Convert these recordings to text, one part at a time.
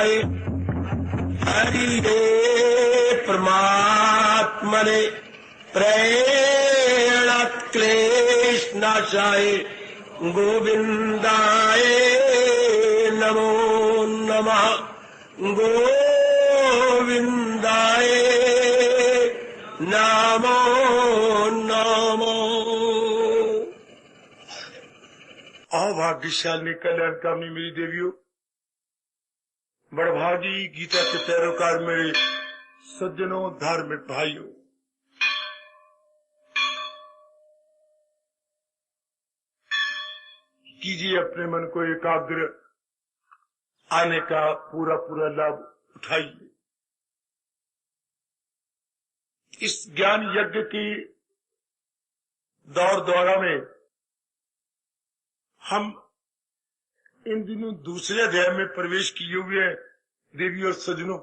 नाशाय हरिरे परमात्मने प्रेरणक्लेश नाशाय गोविंदाय नमो नमः गोविंदाय नमो नमो। भाग्यशाली कल्याणकामी मेरी देवियों, बड़भागी गीता के पैरोकार मेरे सज्जनों, धार्मिक भाइयों, कीजिए अपने मन को एकाग्र, आने का पूरा पूरा लाभ उठाइए। इस ज्ञान यज्ञ की दौर दौरा में हम इन दिनों दूसरे अध्याय में प्रवेश किए हुए हैं देवी और सज्जनों।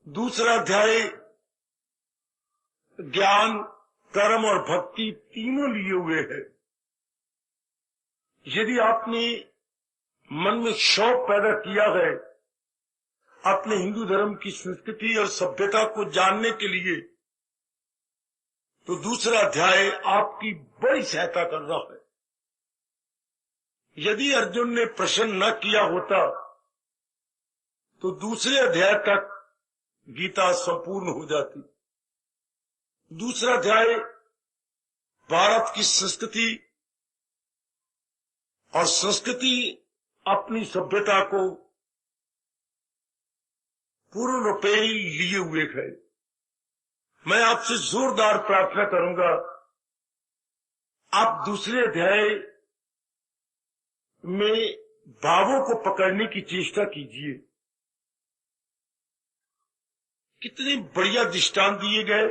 दूसरा अध्याय ज्ञान, कर्म और भक्ति तीनों लिए हुए है। यदि आपने मन में शौक पैदा किया है अपने हिंदू धर्म की संस्कृति और सभ्यता को जानने के लिए, तो दूसरा अध्याय आपकी बड़ी सहायता कर रहा है। यदि अर्जुन ने प्रश्न न किया होता तो दूसरे अध्याय तक गीता संपूर्ण हो जाती। दूसरा अध्याय भारत की संस्कृति और संस्कृति अपनी सभ्यता को पूर्ण रूपे लिए हुए है। मैं आपसे जोरदार प्रार्थना करूंगा, आप दूसरे अध्याय में भावों को पकड़ने की चेष्टा कीजिए। कितने बढ़िया दृष्टांत दिए गए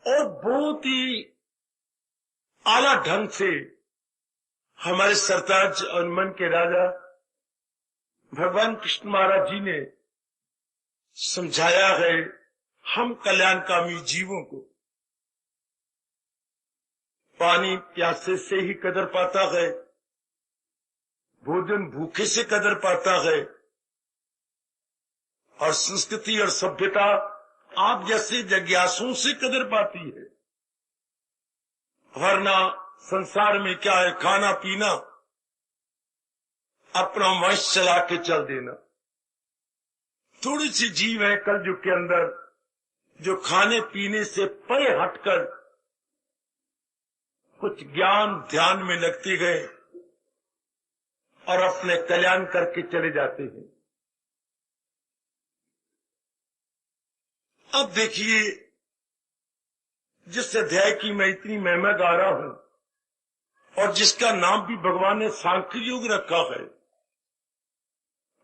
और बहुत ही आला ढंग से हमारे सरताज और मन के राजा भगवान कृष्ण महाराज जी ने समझाया है हम कल्याणकामी जीवों को। पानी प्यासे से ही कदर पाता है, भोजन भूखे से कदर पाता है, और संस्कृति और सभ्यता आप जैसे जिज्ञासुओं से कदर पाती है। वरना संसार में क्या है, खाना पीना, अपना वंश चला के चल देना। थोड़ी सी जीव है कलयुग के अंदर जो खाने पीने से परे हटकर कुछ ज्ञान ध्यान में लगते गए और अपने कल्याण करके चले जाते हैं। अब देखिए, जिस अध्याय की मैं इतनी महिमा गा रहा हूं और जिसका नाम भी भगवान ने सांख्य योग रखा है,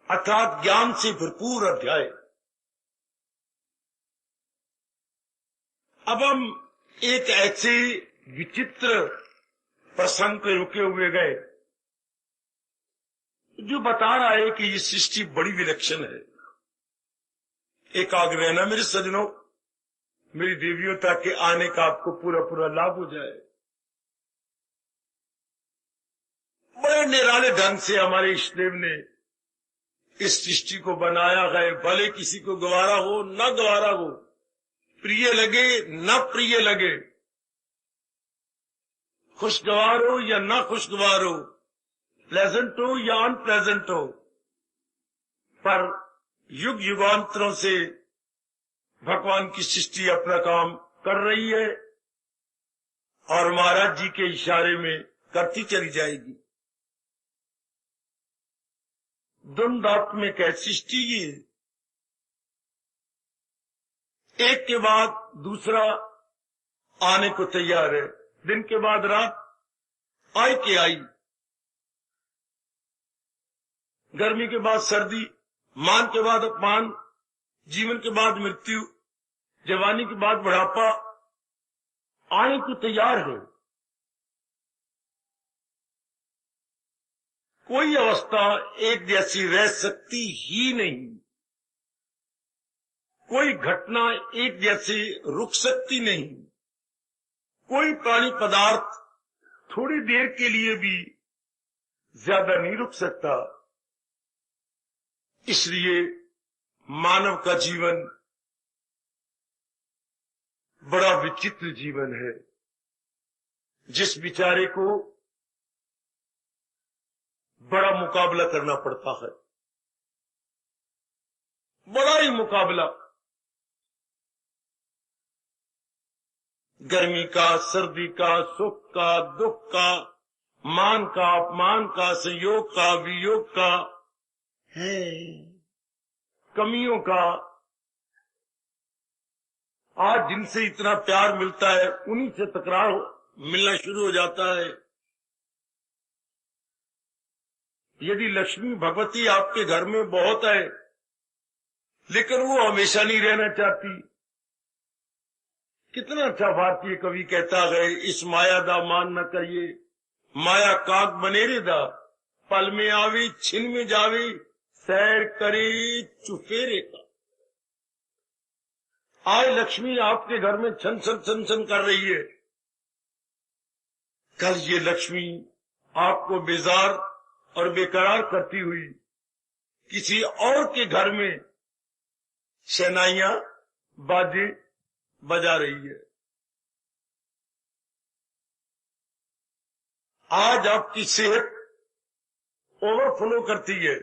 अर्थात ज्ञान से भरपूर अध्याय। अब हम एक ऐसे विचित्र प्रसंग पे रुके हुए गए जो बता रहा है कि ये सृष्टि बड़ी विलक्षण है। एकाग्र रहना मेरे सज्जनों, मेरी देवियों, ताकि आने का आपको पूरा पूरा लाभ हो जाए। बड़े निराले ढंग से हमारे इष्टदेव ने इस सृष्टि को बनाया है। भले किसी को गवारा हो न गवारा हो, प्रिय लगे न प्रिय लगे, खुशगवार हो या ना खुशगवार हो, प्लेजेंट हो या अनप्लेजेंट हो, पर युग युगांतरों से भगवान की सृष्टि अपना काम कर रही है और महाराज जी के इशारे में करती चली जाएगी। द्वंद्वात्मिक है सृष्टि ये, एक के बाद दूसरा आने को तैयार है। दिन के बाद रात आई के आई, गर्मी के बाद सर्दी, मान के बाद अपमान, जीवन के बाद मृत्यु, जवानी के बाद बुढ़ापा, आने को तैयार है। कोई अवस्था एक जैसी रह सकती ही नहीं, कोई घटना एक जैसी रुक सकती नहीं, कोई प्राणी पदार्थ थोड़ी देर के लिए भी ज्यादा नहीं रुक सकता। इसलिए मानव का जीवन बड़ा विचित्र जीवन है, जिस बेचारे को बड़ा मुकाबला करना पड़ता है, बड़ा ही मुकाबला। गर्मी का, सर्दी का, सुख का, दुख का, मान का, अपमान का, संयोग का, वियोग का, है कमियों का। आज जिनसे इतना प्यार मिलता है उन्हीं से तकरार मिलना शुरू हो जाता है। यदि लक्ष्मी भगवती आपके घर में बहुत है, लेकिन वो हमेशा नहीं रहना चाहती। कितना अच्छा भारतीय कवि कहता है, इस माया दा मान न करिए, माया काग बनेरे दा, पल में आवे छिन में जावे, सैर करे चुफेरे का। आज लक्ष्मी आपके घर में छन छन छन छन कर रही है, कल ये लक्ष्मी आपको बेजार और बेकरार करती हुई किसी और के घर में शहनाइयां बाजे बजा रही है। आज आपकी सेहत ओवरफ्लो करती है,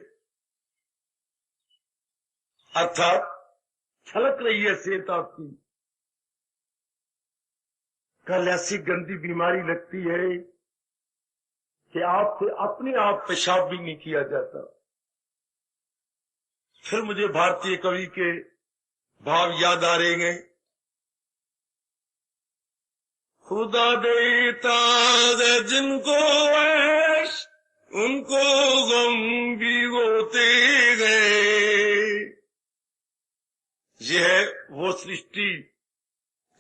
अर्थात छलक रही है सेहत आपकी। कल ऐसी गंदी बीमारी लगती है कि आपसे अपने आप पेशाब भी नहीं किया जाता। फिर मुझे भारतीय कवि के भाव याद आ रहे हैं। खुदा देता है जिनको ऐश, उनको गम भी होते गए। यह है वो सृष्टि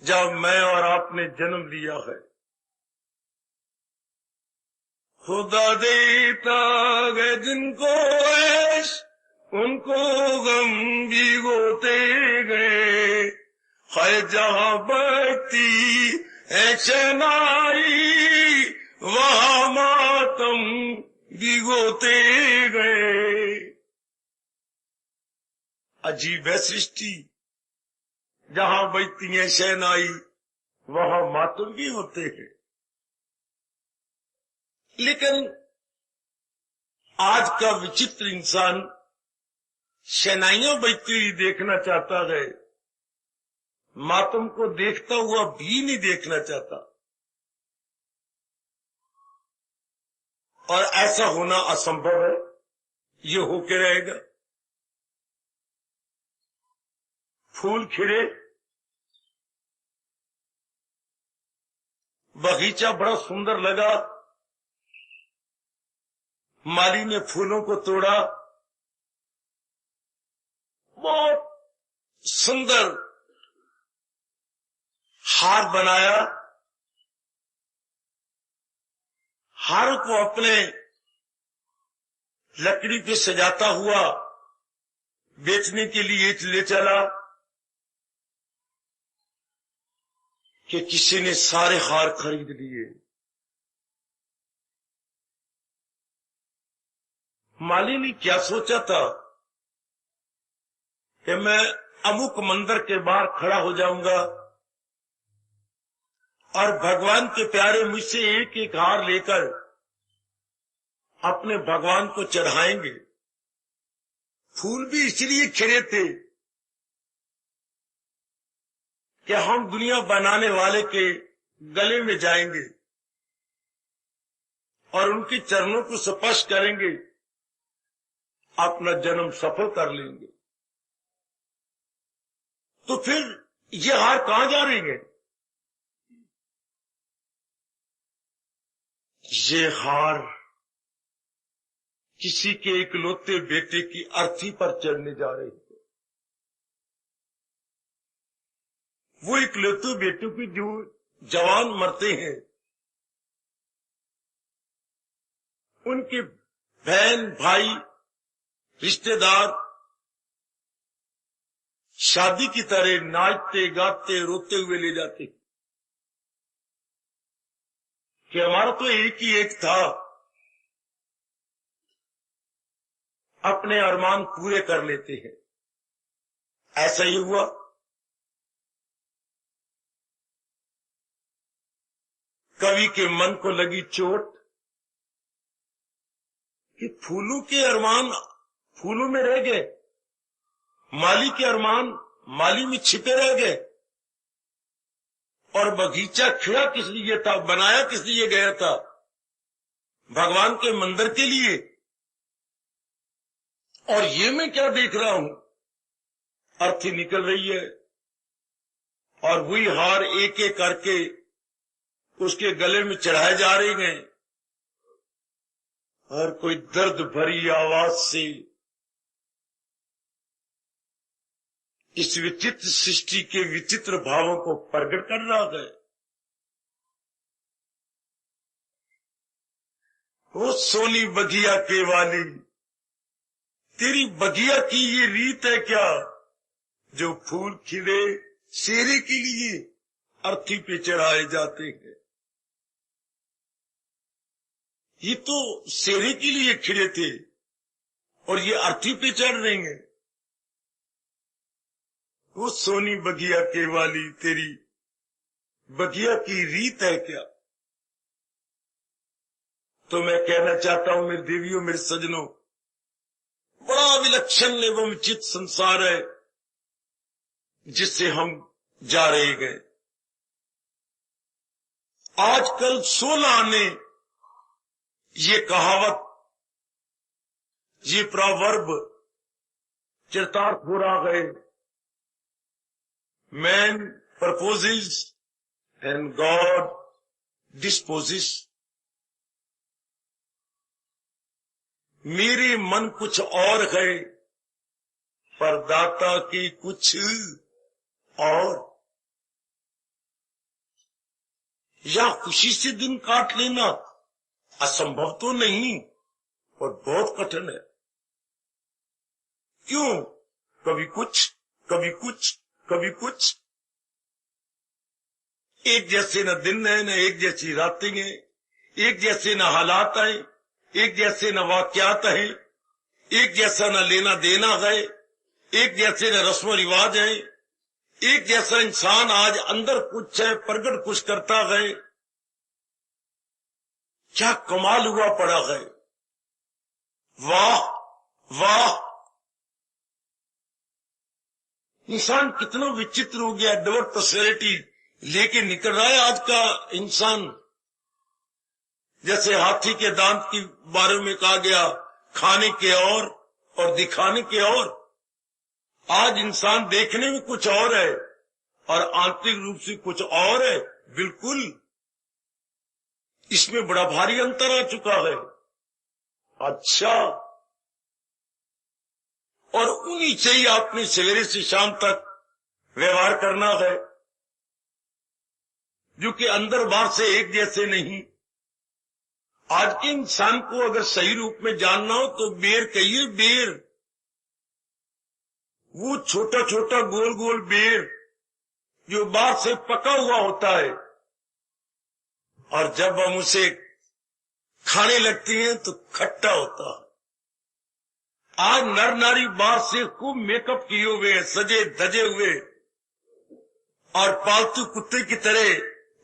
जब मैं और आपने जन्म लिया है। खुदा देता है जिनको ऐश, उनको गम भी होते गए। है जहां बहती है शहनाई, वहां मातम भिगोते गए। अजीब है सृष्टि, जहां बजती है शहनाई वहां मातम भी होते हैं। लेकिन आज का विचित्र इंसान शहनाइयां बजती हुई देखना चाहता है, मातम को देखता हुआ भी नहीं देखना चाहता। और ऐसा होना असंभव है, ये होके रहेगा। फूल खिले, बगीचा बड़ा सुंदर लगा, माली ने फूलों को तोड़ा, बहुत सुंदर हार बनाया। हार को अपने लकड़ी पे सजाता हुआ बेचने के लिए ले चला कि किसी ने सारे हार खरीद लिए। माली ने क्या सोचा था कि मैं अमुक मंदिर के बाहर खड़ा हो जाऊंगा और भगवान के प्यारे मुझसे एक एक हार लेकर अपने भगवान को चढ़ाएंगे। फूल भी इसलिए खिले थे कि हम दुनिया बनाने वाले के गले में जाएंगे और उनके चरणों को स्पर्श करेंगे, अपना जन्म सफल कर लेंगे। तो फिर ये हार कहां जा रही है? ये हार किसी के इकलौते बेटे की अर्थी पर चढ़ने जा रही है। वो इकलौते बेटों की जो जवान मरते हैं, उनके बहन भाई रिश्तेदार शादी की तरह नाचते गाते रोते हुए ले जाते कि हमारा तो एक ही एक था, अपने अरमान पूरे कर लेते हैं। ऐसा ही हुआ। कवि के मन को लगी चोट कि फूलों के अरमान फूलों में रह गए, माली के अरमान माली में छिपे रह गए, और बगीचा खिला किस लिए था, बनाया किस लिए गया था? भगवान के मंदिर के लिए। और ये मैं क्या देख रहा हूं, अर्थी निकल रही है और वही हार एक एक करके उसके गले में चढ़ाए जा रहे हैं, और कोई दर्द भरी आवाज से इस विचित्र सृष्टि के विचित्र भावों को प्रकट कर रहा है। वो सोनी बगिया के वाली, तेरी बगिया की ये रीत है क्या, जो फूल खिले शेरे के लिए अर्थी पे चढ़ाए जाते हैं? ये तो शेरे के लिए खिले थे और ये अर्थी पे चढ़ रहे हैं। वो सोनी बगिया के वाली, तेरी बगिया की रीत है क्या? तो मैं कहना चाहता हूं मेरे देवियों, मेरे सजनों, बड़ा विलक्षण एवं विचित्र संसार है जिससे हम जा रहे हैं। आजकल 16 ने ये कहावत, ये प्रवर्ब चरितार्थ हो रहा है। Man proposes and God disposes. मेरे मन कुछ और है पर दाता की कुछ और। या खुशी से दिन काट लेना असंभव तो नहीं, और बहुत कठिन है। क्यों? कभी कुछ, कभी कुछ, कभी कुछ। एक जैसे न दिन है, न एक जैसी रातें हैं, एक जैसे न हालात हैं, एक जैसे न वाक्यात हैं, एक जैसा न लेना देना है, एक जैसे न रस्म रिवाज है, एक जैसा इंसान आज अंदर कुछ है, प्रगट कुछ करता है। क्या कमाल हुआ पड़ा है। वाह वाह, इंसान कितना विचित्र हो गया। डबल पर्सनैलिटी लेके निकल रहा है आज का इंसान। जैसे हाथी के दांत के बारे में कहा गया, खाने के और दिखाने के और। आज इंसान देखने में कुछ और है और आंतरिक रूप से कुछ और है। बिल्कुल, इसमें बड़ा भारी अंतर आ चुका है। अच्छा, और उन्हीं से ही आपने सवेरे से शाम तक व्यवहार करना है, जो कि अंदर बाहर से एक जैसे नहीं। आज के इंसान को अगर सही रूप में जानना हो तो बेर कहिए, बेर। वो छोटा छोटा गोल गोल बेर जो बाहर से पका हुआ होता है, और जब हम उसे खाने लगते हैं तो खट्टा होता है। आज नर नारी बाहर से खूब मेकअप किए हुए हैं, सजे धजे हुए, और पालतू कुत्ते की तरह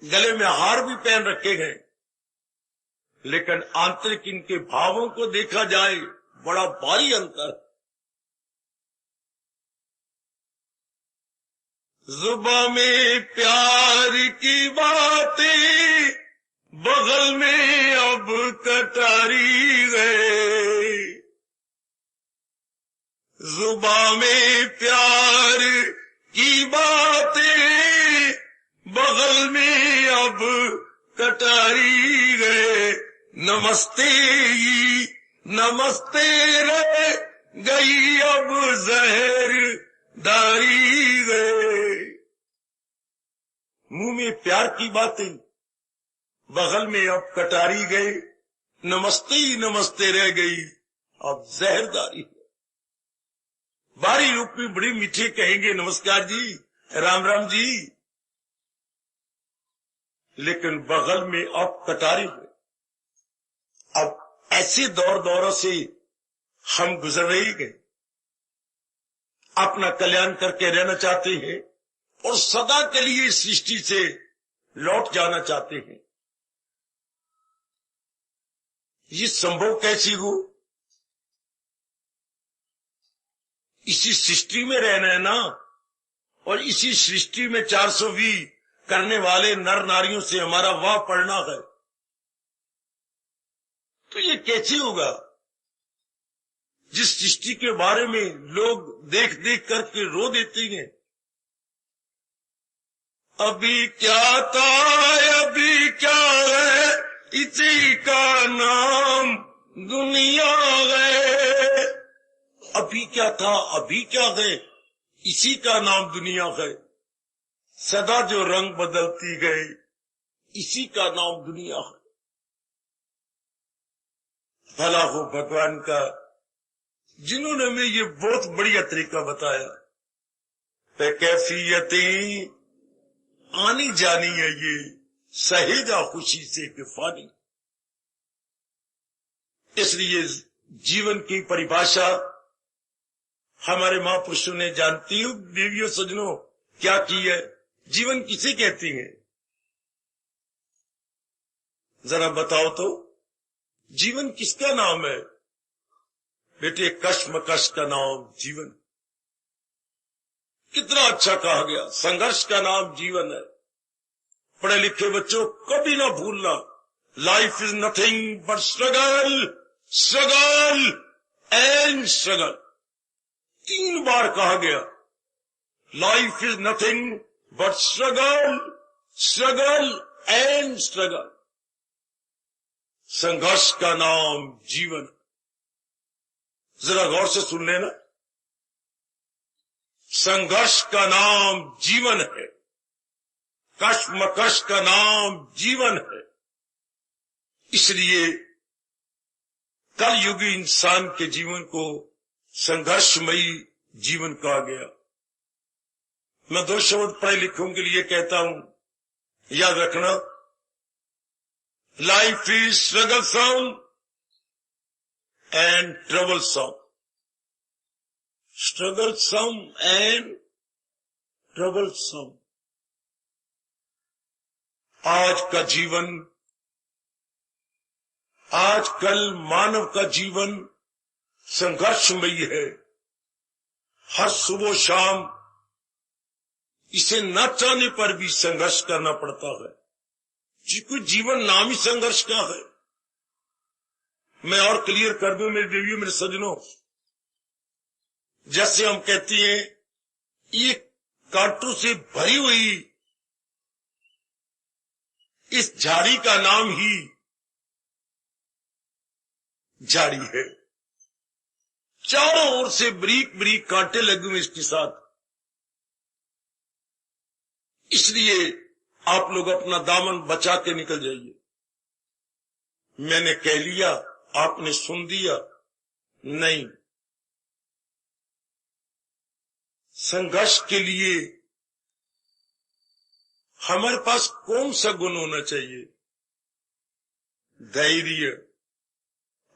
गले में हार भी पहन रखे गए, लेकिन आंतरिक इनके भावों को देखा जाए बड़ा भारी अंतर। जुबां में प्यार की बातें, बगल में अब कटारी गए। जुबां में प्यार की बातें, बगल में अब कटारी गए। नमस्ते ही नमस्ते रे गई, अब जहर दारी गए। मुंह में प्यार की बातें, बगल में अब कटारी गए। नमस्ते ही नमस्ते रह गई, अब जहरदारी। बारी रूप में बड़ी मीठे कहेंगे नमस्कार जी, राम राम जी, लेकिन बगल में अब कटारी हुए। अब ऐसे दौर दौरों से हम गुजर ही गए, अपना कल्याण करके रहना चाहते हैं और सदा के लिए इस सृष्टि से लौट जाना चाहते हैं। ये संभव कैसी हो? इसी सृष्टि में रहना है ना, और इसी सृष्टि में 420 करने वाले नर नारियों से हमारा वाह पड़ना है, तो ये कैसे होगा? जिस सृष्टि के बारे में लोग देख देख करके रो देते हैं, अभी क्या था अभी क्या है, इसी का नाम दुनिया है। अभी क्या था अभी क्या है, इसी का नाम दुनिया है। सदा जो रंग बदलती गए, इसी का नाम दुनिया है। भला हो भगवान का, जिन्होंने हमें ये बहुत बढ़िया तरीका बताया। कैफियतें आनी जानी है ये सहेजा खुशी से किफानी। इसलिए जीवन की परिभाषा हमारे महापुरुषों ने जानती हूं। देवियों सज्जनों क्या की है, जीवन किसे कहती है? जरा बताओ तो, जीवन किसका नाम है? बेटे, कश्मकश का नाम जीवन। कितना अच्छा कहा गया, संघर्ष का नाम जीवन है। पढ़े लिखे बच्चों कभी ना भूलना, life is nothing but struggle, struggle and struggle. 3 बार कहा गया, life is nothing but struggle, struggle and struggle. संघर्ष का नाम जीवन। जरा गौर से सुन लेना, संघर्ष का नाम जीवन है, कश्मकश का नाम जीवन है। इसलिए कलयुगी इंसान के जीवन को संघर्षमयी जीवन कहा गया। मैं 2 शब्द पढ़े लिखों के लिए कहता हूं, याद रखना। Life is strugglesome and troublesome, strugglesome and troublesome. आज का जीवन, आजकल मानव का जीवन संघर्षमयी है। हर सुबह शाम इसे न चाहने पर भी संघर्ष करना पड़ता है, क्योंकि जीवन नाम ही संघर्ष का है। मैं और क्लियर कर दूं मेरी देवियों मेरे सज्जनों, जैसे हम कहते हैं ये कांटों से भरी हुई इस झाड़ी का नाम ही झाड़ी है। चारों ओर से बरीक बरीक कांटे लगे हुए इसके साथ। इसलिए आप लोग अपना दामन बचा के निकल जाइए। मैंने कह लिया, आपने सुन दिया नहीं। संघर्ष के लिए हमारे पास कौन सा गुण होना चाहिए? धैर्य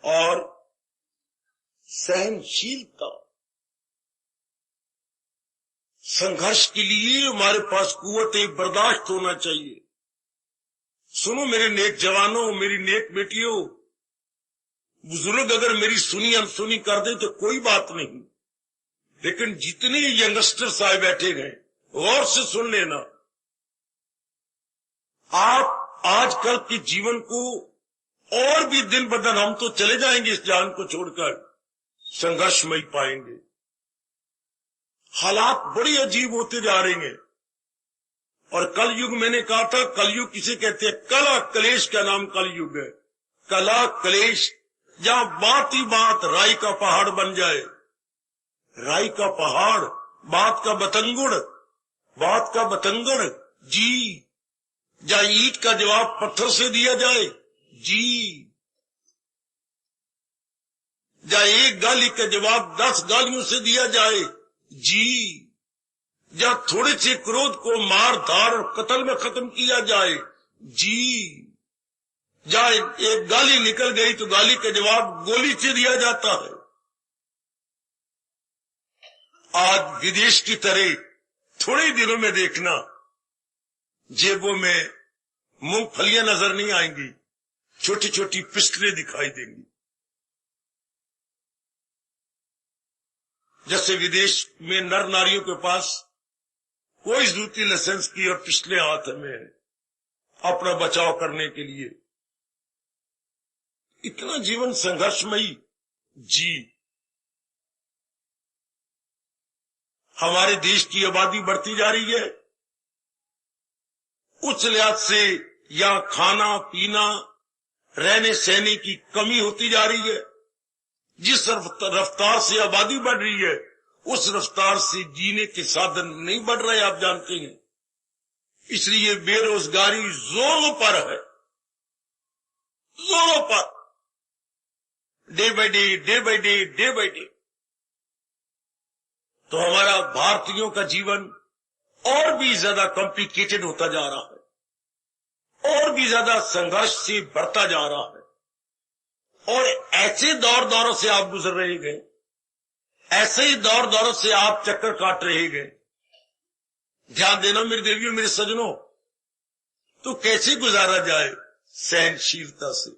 और सहनशीलता। संघर्ष के लिए हमारे पास कुव्वत बर्दाश्त होना चाहिए। सुनो मेरे नेक जवानों, मेरी नेक बेटियों, बुजुर्ग अगर मेरी सुनी अनसुनी कर दे तो कोई बात नहीं, लेकिन जितने यंगस्टर साहब बैठे हैं गौर से सुन लेना। आप आजकल के जीवन को और भी दिन ब दिन, हम तो चले जाएंगे इस जान को छोड़कर, संघर्षमय पाएंगे। हालात बड़ी अजीब होते जा रहे हैं। और कलयुग, मैंने कहा था कलयुग किसे कहते हैं? कला कलेश का नाम कलयुग है। कला कलेश, जहां बात ही बात राई का पहाड़ बन जाए। राई का पहाड़, बात का बतंगुड़, बात का बतंगड़ जी। जहां ईंट का जवाब पत्थर से दिया जाए जी। जहां एक गाली का जवाब 10 गालियों से दिया जाए जी। जहां थोड़े से क्रोध को मार धार और कत्ल में खत्म किया जाए जी। जहां एक गाली निकल गई तो गाली का जवाब गोली से दिया जाता है आज विदेश की तरह थोड़े दिनों में देखना जेबों में मूंगफलियां नजर नहीं आएंगी, छोटी छोटी पिस्टलें दिखाई देंगी। जैसे विदेश में नर नारियों के पास कोई जरूरती लाइसेंस की और पिस्टलें हाथ में है अपना बचाव करने के लिए। इतना जीवन संघर्षमयी जी। हमारे देश की आबादी बढ़ती जा रही है, उस लिहाज से यहां खाना पीना रहने सहने की कमी होती जा रही है। जिस रफ्तार से आबादी बढ़ रही है उस रफ्तार से जीने के साधन नहीं बढ़ रहे, आप जानते हैं। इसलिए बेरोजगारी जोरों पर है, जोरों पर, day by day, day by day, day by day. तो हमारा भारतीयों का जीवन और भी ज्यादा कॉम्प्लिकेटेड होता जा रहा है, और भी ज्यादा संघर्ष से बढ़ता जा रहा है। और ऐसे दौर दौरों से आप गुजर रहे गए, ऐसे ही दौर दौरों से आप चक्कर काट रहे गए। ध्यान देना मेरे देवियों, मेरे सजनों, तो कैसे गुजारा जाए? सहनशीलता से।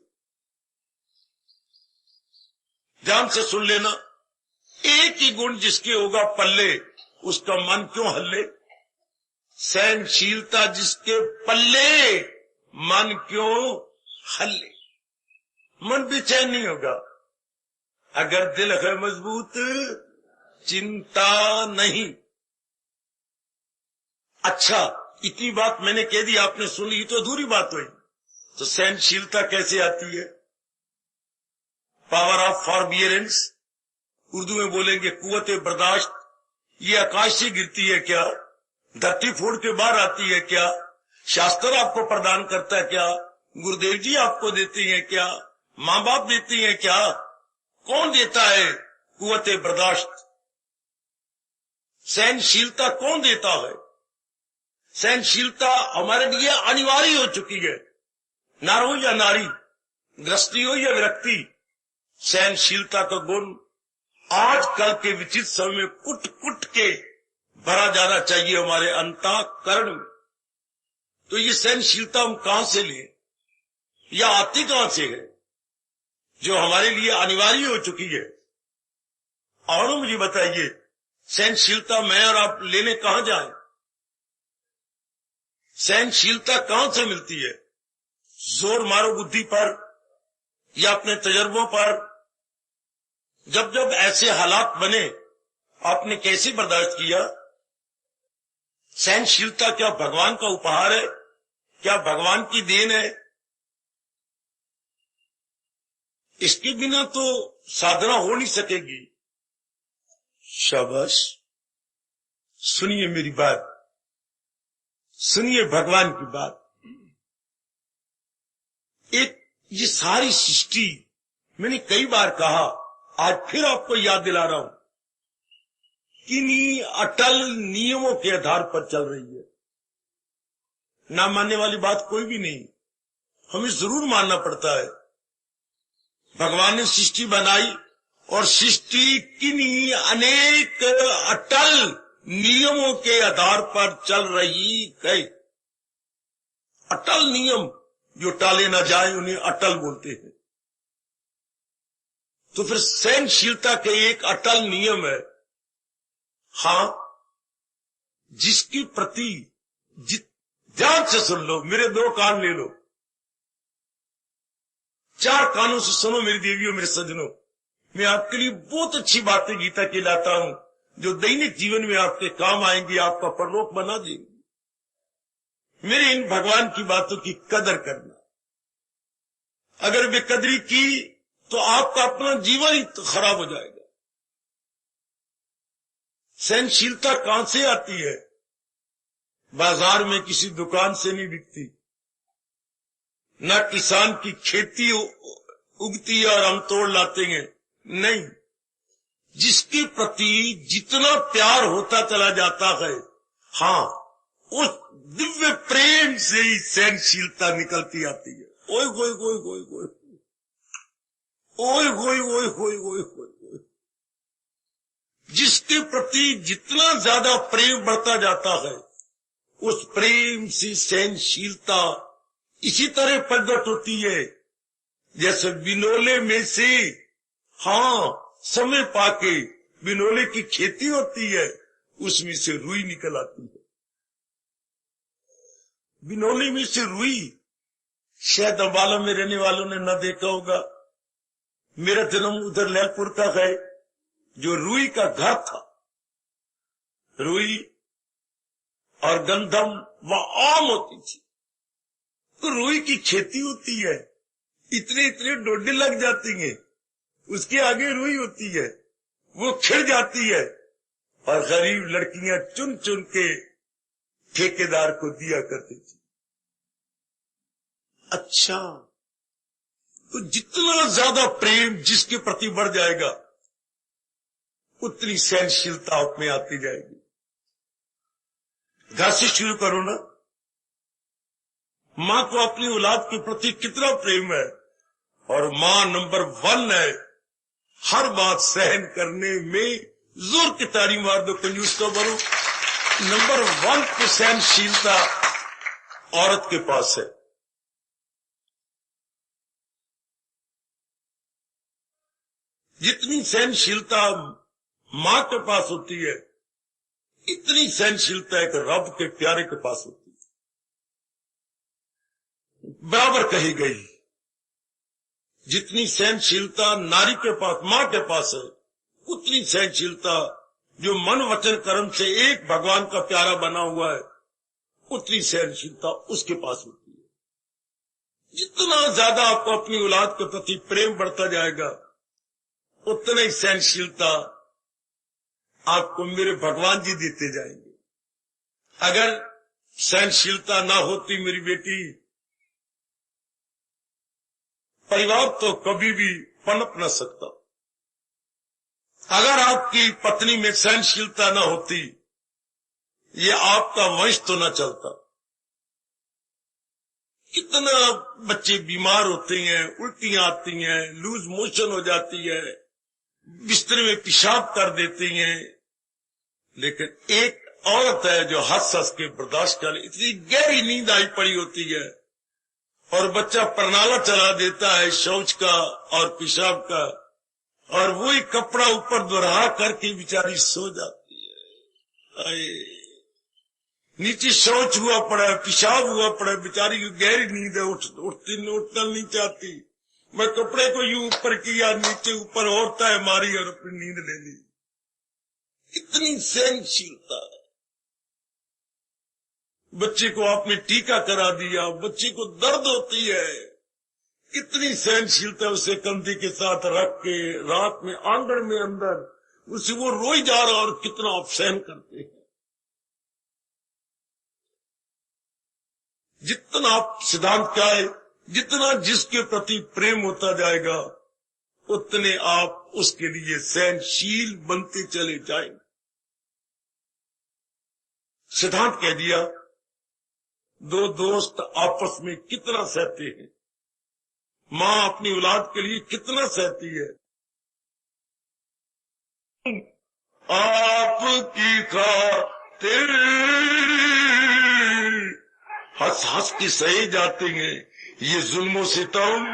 ध्यान से सुन लेना, एक ही गुण जिसके होगा पल्ले उसका मन क्यों हल्ले। सहनशीलता जिसके पल्ले मन क्यों हल्ले। मन बेचैन नहीं होगा अगर दिल है मजबूत, चिंता नहीं। अच्छा, इतनी बात मैंने कह दी, आपने सुन ली तो अधूरी बात हुई। तो सहनशीलता कैसे आती है? पावर ऑफ फॉरबियरेंस, उर्दू में बोलेंगे कुव्वत बर्दाश्त। ये आकाश से गिरती है क्या? धरती फोड़ के बाहर आती है क्या? शास्त्र आपको प्रदान करता है क्या? गुरुदेव जी आपको देते हैं क्या? माँ बाप देते हैं क्या? कौन देता है कुव्वत बर्दाश्त? सहनशीलता कौन देता है? सहनशीलता हमारे लिए अनिवार्य हो चुकी है, नर हो या नारी, गृहस्थी हो या विरक्ति। सहनशीलता का गुण आजकल के विचित्र समय में कुट कुट के भरा जाना चाहिए हमारे अंतःकरण में। तो ये सहनशीलता हम कहां से लें, या आती कहां से है, जो हमारे लिए अनिवार्य हो चुकी है? और मुझे बताइए, सहनशीलता मैं और आप लेने कहां जाएं? सहनशीलता कहां से मिलती है? जोर मारो बुद्धि पर या अपने तजर्बों पर? जब जब ऐसे हालात बने आपने कैसे बर्दाश्त किया? सहनशीलता क्या भगवान का उपहार है? क्या भगवान की देन है? इसके बिना तो साधना हो नहीं सकेगी। शाबाश, सुनिए मेरी बात, सुनिए भगवान की बात। एक ये सारी सृष्टि, मैंने कई बार कहा, आज फिर आपको याद दिला रहा हूं, किन्हीं अटल नियमों के आधार पर चल रही है। ना मानने वाली बात कोई भी नहीं, हमें जरूर मानना पड़ता है। भगवान ने सृष्टि बनाई और सृष्टि किन्हीं अनेक अटल नियमों के आधार पर चल रही है। अटल नियम, जो टाले ना जाए उन्हें अटल बोलते हैं। तो फिर सहनशीलता के एक अटल नियम है, हां, जिसकी प्रति ध्यान से सुन लो, मेरे दो कान ले लो, चार कानों से सुनो मेरी देवियों, मेरे सज्जनों। मैं आपके लिए बहुत अच्छी बातें गीता की लाता हूं, जो दैनिक जीवन में आपके काम आएंगी, आपका परलोक बना देंगी। मेरे इन भगवान की बातों की कदर करना। अगर बेकदरी की तो आपका अपना जीवन ही तो खराब हो जाएगा। सहनशीलता कहां से आती है? बाजार में किसी दुकान से नहीं बिकती, न किसान की खेती उगती है और हम तोड़ लाते हैं, नहीं। जिसके प्रति जितना प्यार होता चला जाता है, हां, उस दिव्य प्रेम से ही सहनशीलता निकलती आती है। ओए गोई गोई गोई गोई, ओए गोई गोई गोई गोई गोई, जिसके प्रति जितना ज्यादा प्रेम बढ़ता जाता है, उस प्रेम से सहनशीलता इसी तरह प्रकट होती है जैसे बिनोले में से समय पाके बिनोले की खेती होती है, उसमें से रुई निकल आती है। बिनोले में से रुई शायद अम्बाला में रहने वालों ने न देखा होगा। मेरा जन्म उधर लहलपुर का है, जो रुई का घर था। रुई और गंधम वहां आम होती थी, तो रुई की खेती होती है, इतने इतने डोडे लग जाती हैं, उसके आगे रुई होती है, वो खिल जाती है और गरीब लड़कियां चुन चुन के ठेकेदार को दिया करती थी। अच्छा, तो जितना ज्यादा प्रेम जिसके प्रति बढ़ जाएगा, उतनी सहनशीलता आप में आती जाएगी। घर से शुरू करो ना। मां को अपनी औलाद के प्रति कितना प्रेम है, और मां नंबर 1 है हर बात सहन करने में। जोर की ताड़ी मार दो कंजूस तो बनो। नंबर 1 पे सहनशीलता औरत के पास है। जितनी सहनशीलता मां के पास होती है, इतनी सहनशीलता एक रब के प्यारे के पास होती है। बराबर कही गई। जितनी सहनशीलता नारी के पास, मां के पास है, उतनी सहनशीलता जो मन वचन कर्म से एक भगवान का प्यारा बना हुआ है, उतनी सहनशीलता उसके पास होती है। जितना ज्यादा आपको अपनी औलाद के प्रति प्रेम बढ़ता जाएगा, उतना ही सहनशीलता आपको मेरे भगवान जी देते जाएंगे। अगर सहनशीलता ना होती मेरी बेटी, परिवार तो कभी भी पनप न सकता। अगर आपकी पत्नी में सहनशीलता न होती, ये आपका वंश तो न चलता। कितना बच्चे बीमार होते हैं, उल्टियां आती हैं, लूज मोशन हो जाती है, बिस्तर में पेशाब कर देती हैं, लेकिन एक औरत है जो हंस हंस के बर्दाश्त कर, इतनी गहरी नींद आई पड़ी होती है और बच्चा प्रणाला चला देता है शौच का और पेशाब का, और वही कपड़ा ऊपर दोहरा करके बेचारी सो जाती है। नीचे शौच हुआ पड़ा है, पेशाब हुआ पड़ा है, बेचारी की गहरी नींद है, उठना नहीं चाहती। मैं कपड़े को यूं ऊपर किया, नीचे ऊपर औरता है मारी और अपनी नींद ले ली। इतनी सहनशीलता है। बच्चे को आपने टीका करा दिया, बच्चे को दर्द होती है, कितनी सहनशीलता उसे कंधे के साथ रख के रात में आंगन में अंदर उसे वो रोई जा रहा, और कितना आप सहन करते हैं। जितना आप सिद्धांत क्या है, जितना जिसके प्रति प्रेम होता जाएगा, उतने आप उसके लिए सहनशील बनते चले जाएंगे। सिद्धांत कह दिया, दो दोस्त आपस में कितना सहते हैं, मां अपनी औलाद के लिए कितना सहती है। आपकी खातिर हंस हंस के सहे जाते हैं ये जुल्मों सितम,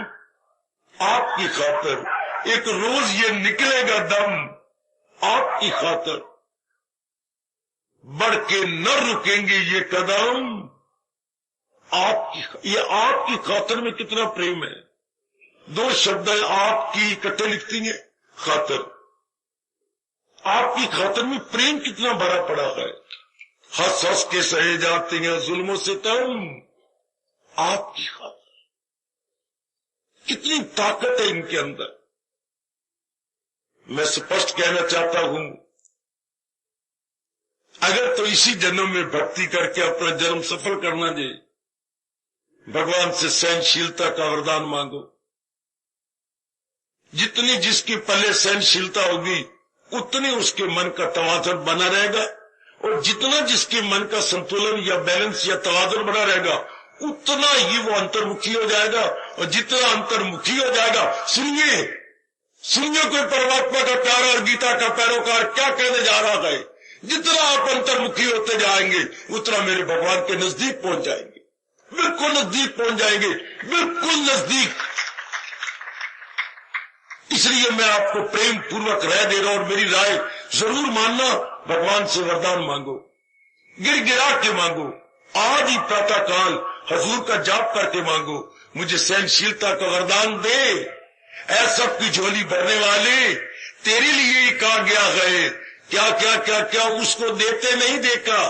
आपकी खातिर एक रोज ये निकलेगा दम, आपकी खातिर बढ़ के न रुकेंगे ये कदम। ये आपकी खातिर में कितना प्रेम है। 2 शब्द आपकी इकट्ठे लिखती हैं, खातिर। आपकी खातिर में प्रेम कितना भरा पड़ा है। हंस हंस के सहे जाती हैं जुल्मों से तम, आपकी खातिर। कितनी ताकत है इनके अंदर। मैं स्पष्ट कहना चाहता हूं, अगर तो इसी जन्म में भक्ति करके अपना जन्म सफल करना चाहिए, भगवान से सहनशीलता का वरदान मांगो। जितनी जिसके पहले सहनशीलता होगी, उतने उसके मन का तवाज़ुन बना रहेगा, और जितना जिसके मन का संतुलन या बैलेंस या तवाज़ुन बना रहेगा, उतना ही वो अंतर्मुखी हो जाएगा। और जितना अंतर्मुखी हो जाएगा, सुनिए, सुनिए कोई परमात्मा का प्यारा और गीता का पैरोकार क्या कहने जा रहा है। जितना आप अंतर्मुखी होते जाएंगे उतना मेरे भगवान के नजदीक पहुंच जाएंगे, बिल्कुल नजदीक पहुंच जाएंगे, बिल्कुल नजदीक। इसलिए मैं आपको प्रेम पूर्वक राय दे रहा हूं और मेरी राय जरूर मानना। भगवान से वरदान मांगो, गिड़गिड़ा के मांगो, आज ही प्रातः काल हजूर का जाप करके मांगो, मुझे सहनशीलता का वरदान दे। ऐ सबकी झोली भरने वाले, तेरे लिए ही कहा गया है। क्या क्या क्या क्या उसको देते नहीं देखा,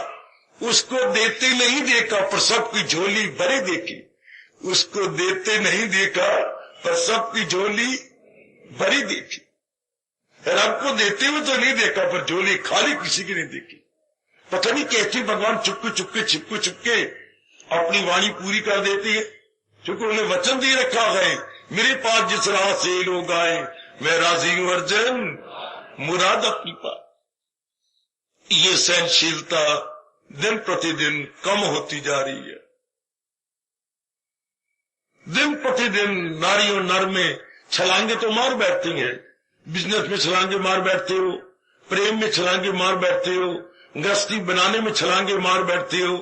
उसको देते नहीं देखा पर सबकी झोली भरे देखी। उसको देते नहीं देखा पर सबकी झोली भरी देखी। आपको देते हुए तो नहीं देखा पर झोली खाली किसी की नहीं देखी। पता नहीं कैसे भगवान चुपके चुपके छिपके चुपके अपनी वाणी पूरी कर देती है, क्योंकि उन्हें वचन दे रखा है, मेरे पास जिस राह से लोग आए मैं राजी हूं अर्जुन, मुराद अपनी पास। ये सहनशीलता दिन प्रतिदिन कम होती जा रही है। दिन प्रतिदिन नारी और नर में छलांगे तो मार बैठती हैं। बिजनेस में छलांगे मार बैठते हो, प्रेम में छलांगे मार बैठते हो, गृहस्थी बनाने में छलांगे मार बैठते हो,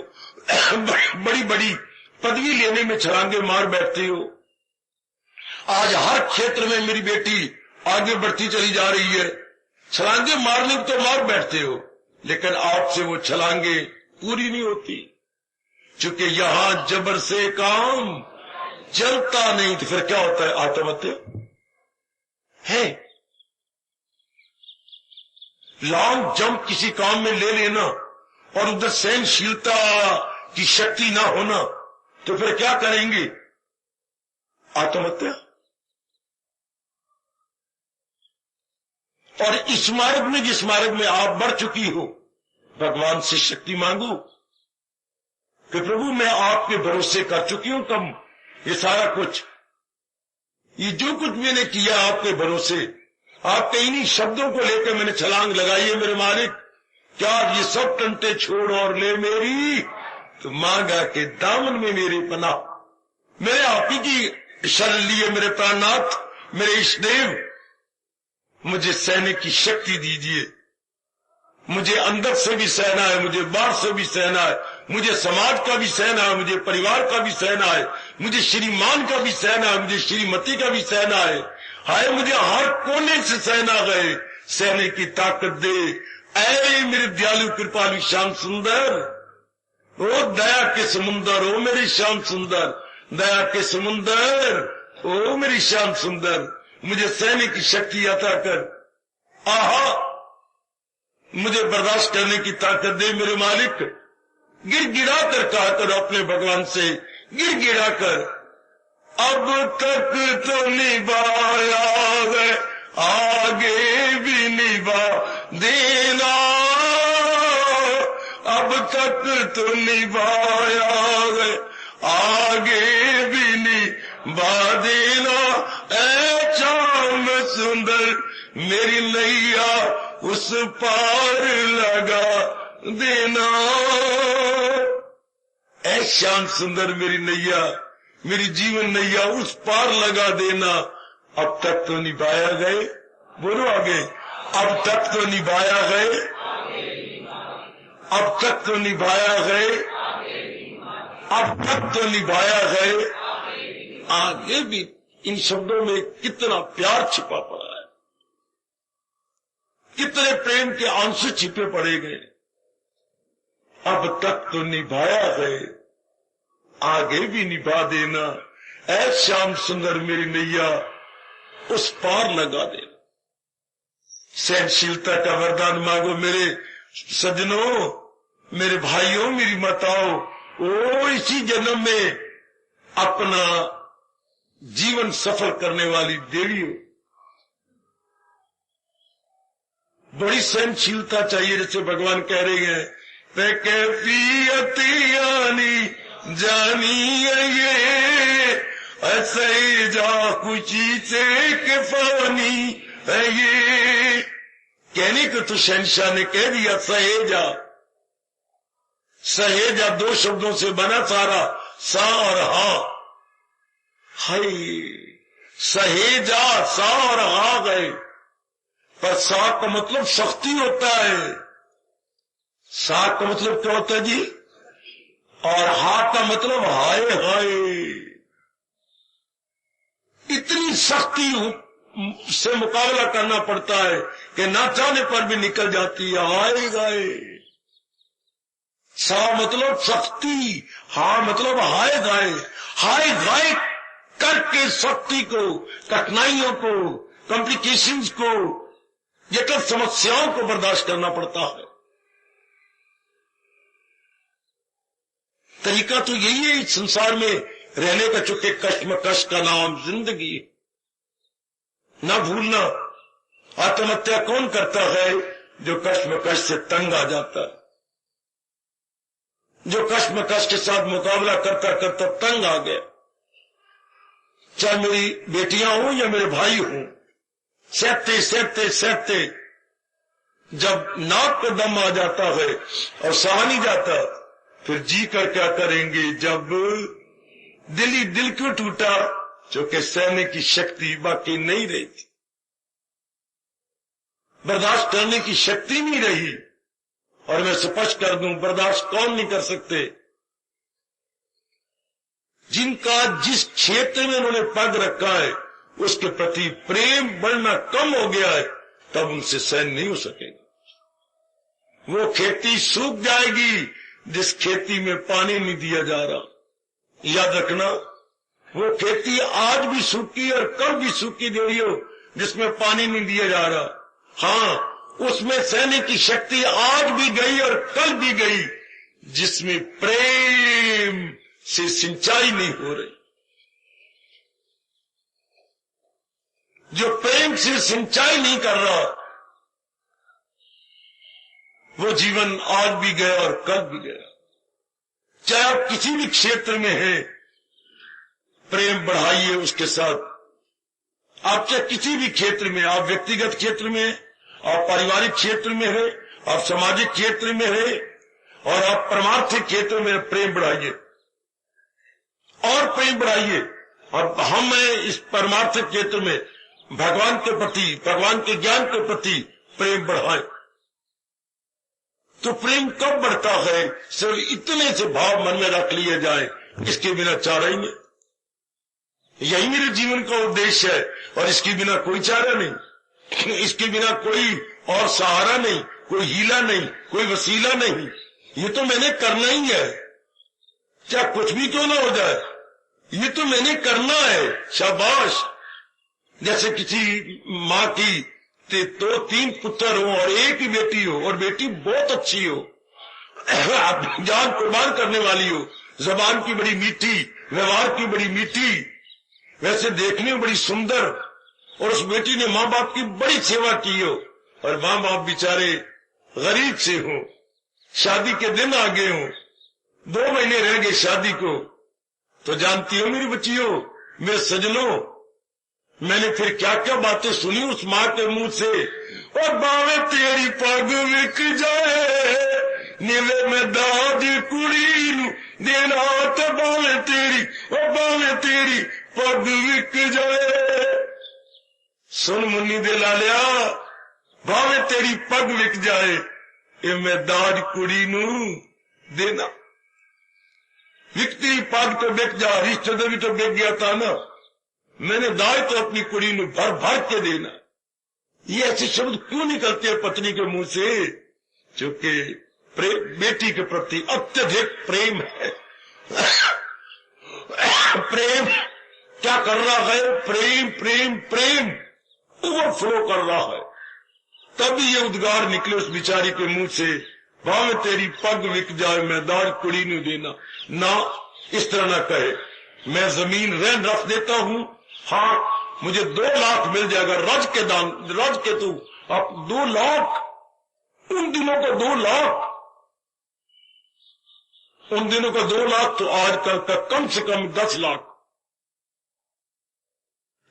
बड़ी बड़ी पदवी लेने में छलांगे मार बैठते हो। आज हर क्षेत्र में मेरी बेटी आगे बढ़ती चली जा रही है। छलांगे मारने को तो मार बैठते हो, लेकिन आपसे वो छलांगे पूरी नहीं होती, क्योंकि यहां जबर से काम चलता नहीं। तो फिर क्या होता है? आत्महत्या है। लॉन्ग जंप किसी काम में ले लेना और उधर सहनशीलता की शक्ति ना होना, तो फिर क्या करेंगे? आत्महत्या। और इस मार्ग में, जिस मार्ग में आप बढ़ चुकी हो, भगवान से शक्ति मांगो कि प्रभु मैं आपके भरोसे कर चुकी हूं कम ये सारा कुछ, ये जो कुछ मैंने किया आपके भरोसे, आपके इन्हीं शब्दों को लेकर मैंने छलांग लगाई है मेरे मालिक। क्या ये सब टंटे छोड़ और ले मेरी, तो मांगा के दामन में मेरी पनाह। मेरे आप ही की शरण लिए मेरे प्राणनाथ, मेरे इष्टदेव, मुझे सहने की शक्ति दीजिए। मुझे अंदर से भी सहना है, मुझे बाहर से भी सहना है, मुझे समाज का भी सहना है, मुझे परिवार का भी सहना है, मुझे श्रीमान का भी सहना है, मुझे श्रीमती का भी सहना है। हाय मुझे हर कोने से सहना गए, सहने की ताकत दे ऐ मेरे दयालु कृपालु श्याम सुंदर। ओ दया के समुंदर, ओ मेरी श्याम सुंदर, दया के समुंदर, ओ मेरी श्याम सुंदर, मुझे सहने की शक्ति अता कर। आहा मुझे बर्दाश्त करने की ताकत दे मेरे मालिक। गिड़गिड़ा कर कहा करो अपने भगवान से, गिड़गिड़ा कर, अब तक तो निभाया है आगे भी निभा देना, अब तक तो निभाया है आगे भी निभा देना। ऐ चाम सुंदर मेरी नैया उस पार लगा देना। ऐ श्याम सुंदर मेरी नैया, मेरी जीवन नैया उस पार लगा देना। अब तक तो निभाया गए, बोलो आगे, अब तक तो निभाया गए, अब तक तो निभाया गए, अब तक तो निभाया गए, आगे भी। इन शब्दों में कितना प्यार छिपा पड़ा है, कितने प्रेम के आंसू छिपे पड़े गए। अब तक तो निभाया गए, आगे भी निभा देना। ऐ श्याम सुंदर मेरी नैया उस पार लगा देना। सहनशीलता का वरदान मांगो मेरे सज्जनों, मेरे भाइयों, मेरी माताओं। ओ इसी जन्म में अपना जीवन सफल करने वाली देवी हो। बड़ी सहनशीलता चाहिए, जैसे भगवान कह रहे हैं, पे कैफियत यानी जानी ये, ऐसे जा खुशी से के फानी है ये। कहने को तो शहनशाह ने कह दिया सहेजा। सहेजा दो शब्दों से बना सारा, सा और हा। हाय सहेजा सा और आ गए, पर सा का मतलब सख्ती होता है। सा का मतलब क्या होता है जी? और हा का मतलब हाय हाय। इतनी सख्ती से मुकाबला करना पड़ता है कि ना चाहने पर भी निकल जाती है, हाय गाय। सा मतलब सख्ती, हा मतलब हाय गाय। हाय गाय करके सख्ती को, कठिनाइयों को, कॉम्प्लिकेशंस को, जटिल समस्याओं को बर्दाश्त करना पड़ता है। तरीका तो यही है इस संसार में रहने का, चूंकि कश्मकश का नाम जिंदगी। ना भूलना, आत्महत्या कौन करता है? जो कश्मकश से तंग आ जाता है, जो कश्मकश के साथ मुकाबला करता करता तंग आ गया। चाहे मेरी बेटियां हों या मेरे भाई हों, सहते सहते सहते जब नाक को दम आ जाता है और सहा नहीं जाता, फिर जी कर क्या करेंगे? जब दिल ही दिल क्यों टूटा? क्योंकि सहने की शक्ति बाकी नहीं रही थी, बर्दाश्त करने की शक्ति नहीं रही। और मैं स्पष्ट कर दूं, बर्दाश्त कौन नहीं कर सकते? जिनका जिस क्षेत्र में उन्होंने पग रखा है उसके प्रति प्रेम बढ़ना कम हो गया है, तब उनसे सहन नहीं हो सकेगा। वो खेती सूख जाएगी जिस खेती में पानी नहीं दिया जा रहा। याद रखना, वो खेती आज भी सूखी और कल भी सूखी दे रही हो जिसमें पानी नहीं दिया जा रहा। हाँ, उसमें सहने की शक्ति आज भी गई और कल भी गई जिसमें प्रेम से सिंचाई नहीं हो रही। जो प्रेम से सिंचाई नहीं कर रहा, वो जीवन आज भी गया और कल भी गया। चाहे आप किसी भी क्षेत्र में हैं, प्रेम बढ़ाइए उसके साथ। आप चाहे किसी भी क्षेत्र में, आप व्यक्तिगत क्षेत्र में, आप पारिवारिक क्षेत्र में है, आप सामाजिक क्षेत्र में है, और आप परमार्थिक क्षेत्र में प्रेम बढ़ाइए और प्रेम बढ़ाइए। और हम इस परमार्थिक क्षेत्र में भगवान के प्रति, भगवान के ज्ञान के प्रति प्रेम बढ़ाएं। तो प्रेम कब बढ़ता है? सिर्फ इतने से भाव मन में रख लिए जाए, इसके बिना चारा ही नहीं। यही मेरे जीवन का उद्देश्य है और इसके बिना कोई चारा नहीं, इसके बिना कोई और सहारा नहीं, कोई हीला नहीं, कोई वसीला नहीं। ये तो मैंने करना ही है, चाहे कुछ भी क्यों ना हो जाए, ये तो मैंने करना है। शाबाश। जैसे किसी माँ की 2-3 पुत्र हो और एक ही बेटी हो, और बेटी बहुत अच्छी हो, जान कुर्बान करने वाली हो, जबान की बड़ी मीठी, व्यवहार की बड़ी मीठी, वैसे देखने में बड़ी सुंदर, और उस बेटी ने माँ बाप की बड़ी सेवा की हो, और माँ बाप बेचारे गरीब से हो, शादी के दिन आ गए हो, 2 महीने रह गए शादी को, तो जानती हो मेरी बच्चियों, मेरे सजनों, मैंने फिर क्या क्या बातें सुनी उस माँ के मुंह से। और बावे तेरी पग विक जाए, नीले में दाद कुड़ी नू देना, तो बावे तेरी, और बावे तेरी पग विक जाए। सुन मुन्नी दे लालिया, भावे तेरी पग विक जाए, ये मैं दाद कुड़ी नू देना। विकती पग तो बिक जा, रिश्तेदार भी तो बिक गया था ना, मैंने दाई तो अपनी कुड़ी में भर भर के देना। ये ऐसे शब्द क्यों निकलते हैं पत्नी के मुंह से? क्योंकि बेटी के प्रति अत्यधिक प्रेम है। प्रेम क्या कर रहा है? प्रेम प्रेम प्रेम ओवरफ्लो कर रहा है। तभी ये उद्गार निकले उस बिचारी के मुंह से, भावे तेरी पग विक जाए, मैं दाज कुड़ी नहीं देना। ना, इस तरह ना कहे। मैं जमीन रहन रख देता हूं, हाँ मुझे 2 लाख मिल जाएगा रज के दान, रज के तू आप 2 लाख, उन दिनों का 2 लाख, उन दिनों का 2 लाख तो आजकल का कम से कम 10 लाख।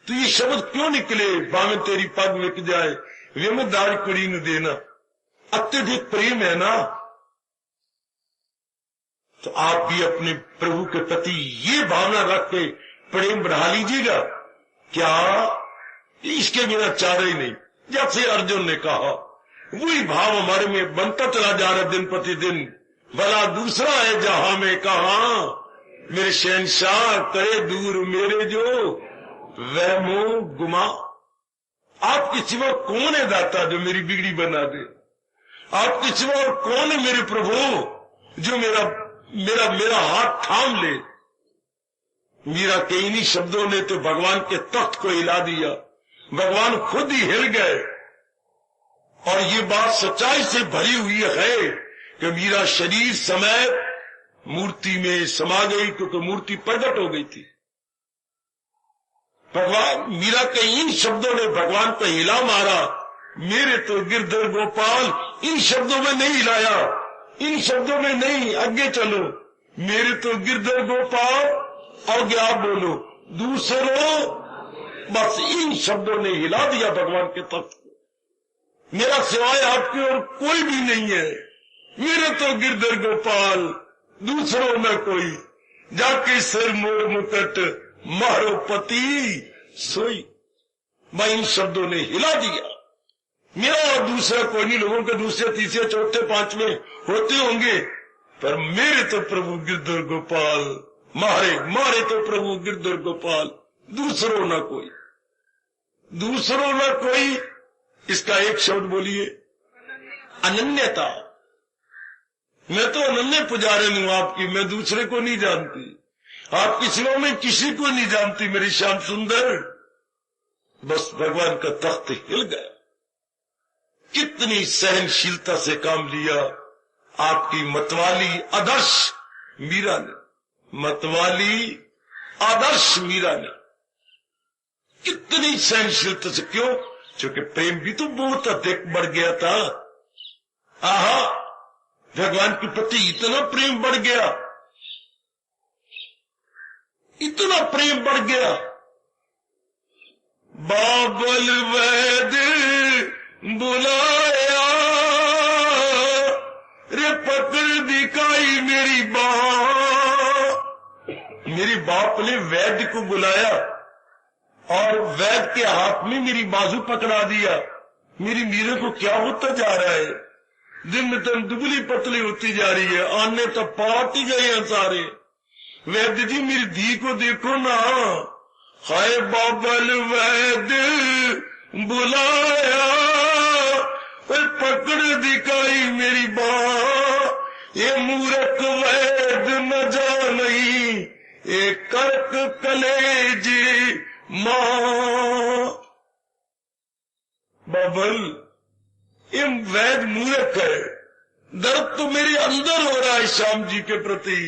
तो ये शब्द क्यों निकले, भावे तेरी पग विक जाए, वे मैं दाज कुड़ी न देना? अत्यधिक प्रेम है ना। तो आप भी अपने प्रभु के प्रति ये भावना रख के प्रेम बढ़ा लीजिएगा, क्या इसके बिना चारा ही नहीं। जैसे अर्जुन ने कहा, वही भाव हमारे में बनता चला जा रहा दिन प्रतिदिन। भला दूसरा है जहां में कहा, मेरे शहंशाह करे दूर मेरे जो वहमो गुमा। आपके सिवा कौन है दाता जो मेरी बिगड़ी बना दे? आपके सिवा और कौन है मेरे प्रभु जो मेरा मेरा मेरा हाथ थाम ले? मीरा के इन्हीं शब्दों ने तो भगवान के तख्त को हिला दिया। भगवान खुद ही हिल गए। और ये बात सच्चाई से भरी हुई है कि मीरा शरीर समेत मूर्ति में समा गई, क्योंकि मूर्ति प्रकट हो गई थी। भगवान मीरा के इन शब्दों ने भगवान को हिला मारा। मेरे तो गिरधर गोपाल, इन शब्दों में नहीं हिलाया, इन शब्दों में नहीं, आगे चलो। मेरे तो गिरधर गोपाल, आगे आप बोलो, दूसरों, बस इन शब्दों ने हिला दिया भगवान के तख्त को। मेरा सिवाय आपकी और कोई भी नहीं है। मेरे तो गिरधर गोपाल, दूसरों में कोई। जाके सिर मोर मुकट मारो पति सोई। मैं इन शब्दों ने हिला दिया। मेरा और दूसरा कोई नहीं। लोगों के दूसरे, तीसरे, चौथे, पांचवें होते होंगे, पर मेरे तो प्रभु गिरधर गोपाल, मारे तो प्रभु गिरधर गोपाल, दूसरों ना कोई, दूसरों ना कोई। इसका एक शब्द बोलिए, अनन्यता। मैं तो अनन्य पुजारी हूं आपकी, मैं दूसरे को नहीं जानती, आपकी सिवा में किसी को नहीं जानती मेरी श्याम सुंदर। बस भगवान का तख्त हिल गया। कितनी सहनशीलता से काम लिया आपकी मतवाली आदर्श मीरा ने। मतवाली आदर्श मीरा ने कितनी सहनशीलता से, क्यों? क्योंकि प्रेम भी तो बहुत अधिक बढ़ गया था। आहा, भगवान के प्रति इतना प्रेम बढ़ गया, इतना प्रेम बढ़ गया। बाबल वैद बुलाया रे, पकड़ दिखाई मेरी मेरी बाप ने वैद्य को बुलाया और वैद्य के हाथ में मेरी बाजू पकड़ा दिया। मेरी मीरा को क्या होता जा रहा है? दिन में दिन दुबली पतली होती जा रही है, आने तो पाट ही गए हैं सारे। वैद्य जी मेरी धी को देखो ना। हाय बाबल वैद्य बुलाया, पकड़ दिखाई मेरी ये मूर्ख वैद्य न जानई, ये कर्क कलेजी मां। बाबल, ये वैद्य मूर्ख है। दर्द तो मेरे अंदर हो रहा है श्याम जी के प्रति।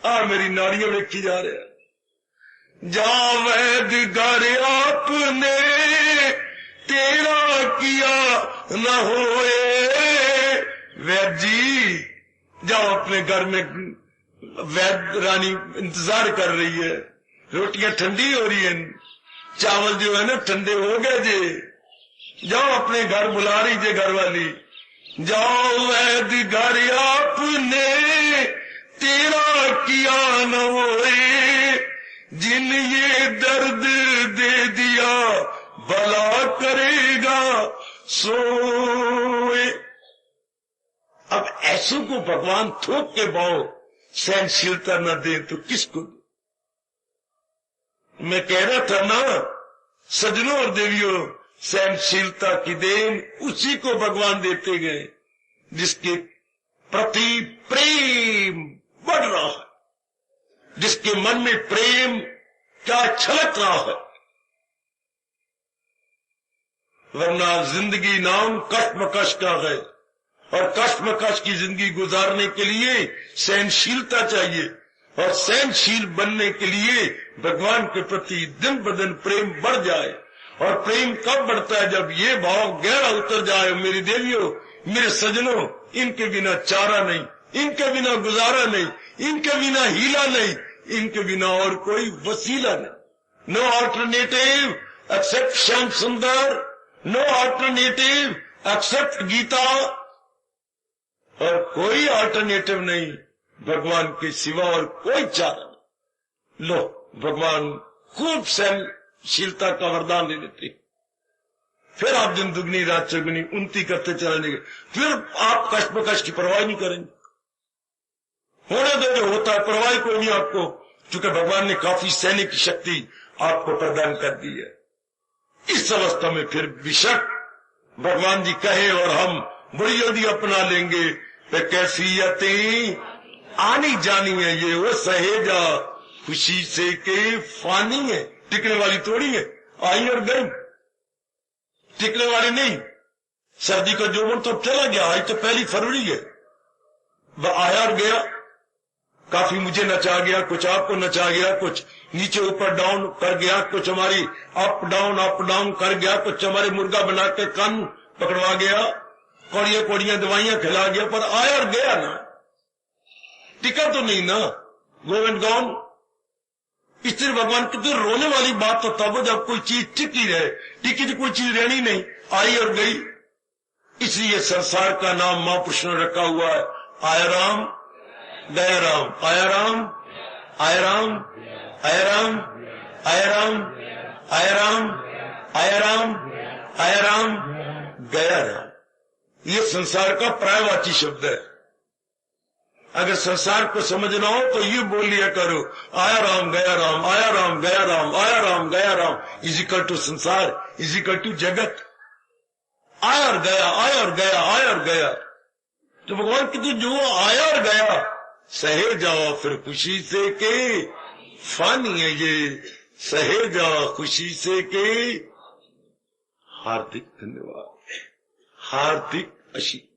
मेरी नाड़ियां वेखी जा रहे हैं। जा वैद्य घर आपने तेरा किया न होए। वैद्य जी जाओ अपने घर में, वैद्य रानी इंतजार कर रही है। रोटियां ठंडी हो रही हैं, चावल जो है ना ठंडे हो गए जे। जाओ अपने घर, बुला रही जे घर वाली। जाओ वैद्य घर आपने तेरा किया न होए, जिन ये दर्द दे दिया भला करेगा सोए। अब ऐसों को भगवान थोक के भाव सहनशीलता न दे तो किसको? मैं कह रहा था ना सजनों और देवियों, सहनशीलता की देन उसी को भगवान देते गए जिसके प्रति प्रेम बढ़ रहा है, जिसके मन में प्रेम क्या छलक रहा है। वरना जिंदगी नाम कश्मकश का है, और कश्मकश की जिंदगी गुजारने के लिए सहनशीलता चाहिए, और सहनशील बनने के लिए भगवान के प्रति दिन ब दिन प्रेम बढ़ जाए। और प्रेम कब बढ़ता है? जब ये भाव गहरा उतर जाए। मेरी देवियों, मेरे सजनों, इनके बिना चारा नहीं, इनके बिना गुजारा नहीं, इनके बिना हीला नहीं, इनके बिना और कोई वसीला नहीं। नो ऑल्टरनेटिव एक्सेप्ट श्याम सुंदर, नो ऑल्टरनेटिव एक्सेप्ट गीता, और कोई ऑल्टरनेटिव नहीं भगवान के सिवा और कोई चारा नहीं। लो, भगवान खूब शीलता का वरदान दे देते, फिर आप दिन दुगनी रात चौगुनी उन्नति करते चलेंगे, फिर आप कष्ट बकष्ट की परवाह नहीं करेंगे। होने दो जो होता है, परवाह कोई नहीं आपको, क्योंकि भगवान ने काफी सैनिक की शक्ति आपको प्रदान कर दी है। इस अवस्था में फिर बेशक भगवान जी कहे और हम बड़ी जल्दी अपना लेंगे, कैफियतें आनी जानी है, ये वो सहेजा खुशी से के फानी है, टिकने वाली थोड़ी है, आई और गई, टिकने वाली नहीं। सर्दी का जोबन तो चला गया, आज तो 1 फरवरी है, आया और गया, काफी मुझे नचा गया, कुछ आपको नचा गया, कुछ नीचे ऊपर डाउन कर गया, कुछ हमारी अप डाउन कर गया, कुछ हमारे मुर्गा बना के कान पकड़वा गया, कौड़ियां कौड़ियां दवाइयां खिला गया, पर आया और गया ना, टिका तो नहीं ना, गो एंड गॉन। इसलिए भगवान की तो रोने वाली बात तो तब हो जब कोई चीज टिकी रहे, टिकी तो कोई चीज रहनी नहीं, आई और गई। इसलिए संसार का नाम महापुरुष ने रखा हुआ है, आया राम गया राम, आया राम आया राम आया राम आया राम आया राम आया राम आया राम गया राम। ये संसार का पर्यायवाची शब्द है। अगर संसार को समझना हो तो ये बोल लिया करो, आया राम गया राम, आया राम गया राम, आया राम गया राम इज इक्वल टू संसार, इज इक्वल टू जगत। आया और गया, आया और गया, आया और गया। तो भगवान कहते जो आया और गया सहे जाओ फिर खुशी से के फानी है, ये सहे जाओ खुशी से के। हार्दिक धन्यवाद, हार्दिक आशीर्वाद।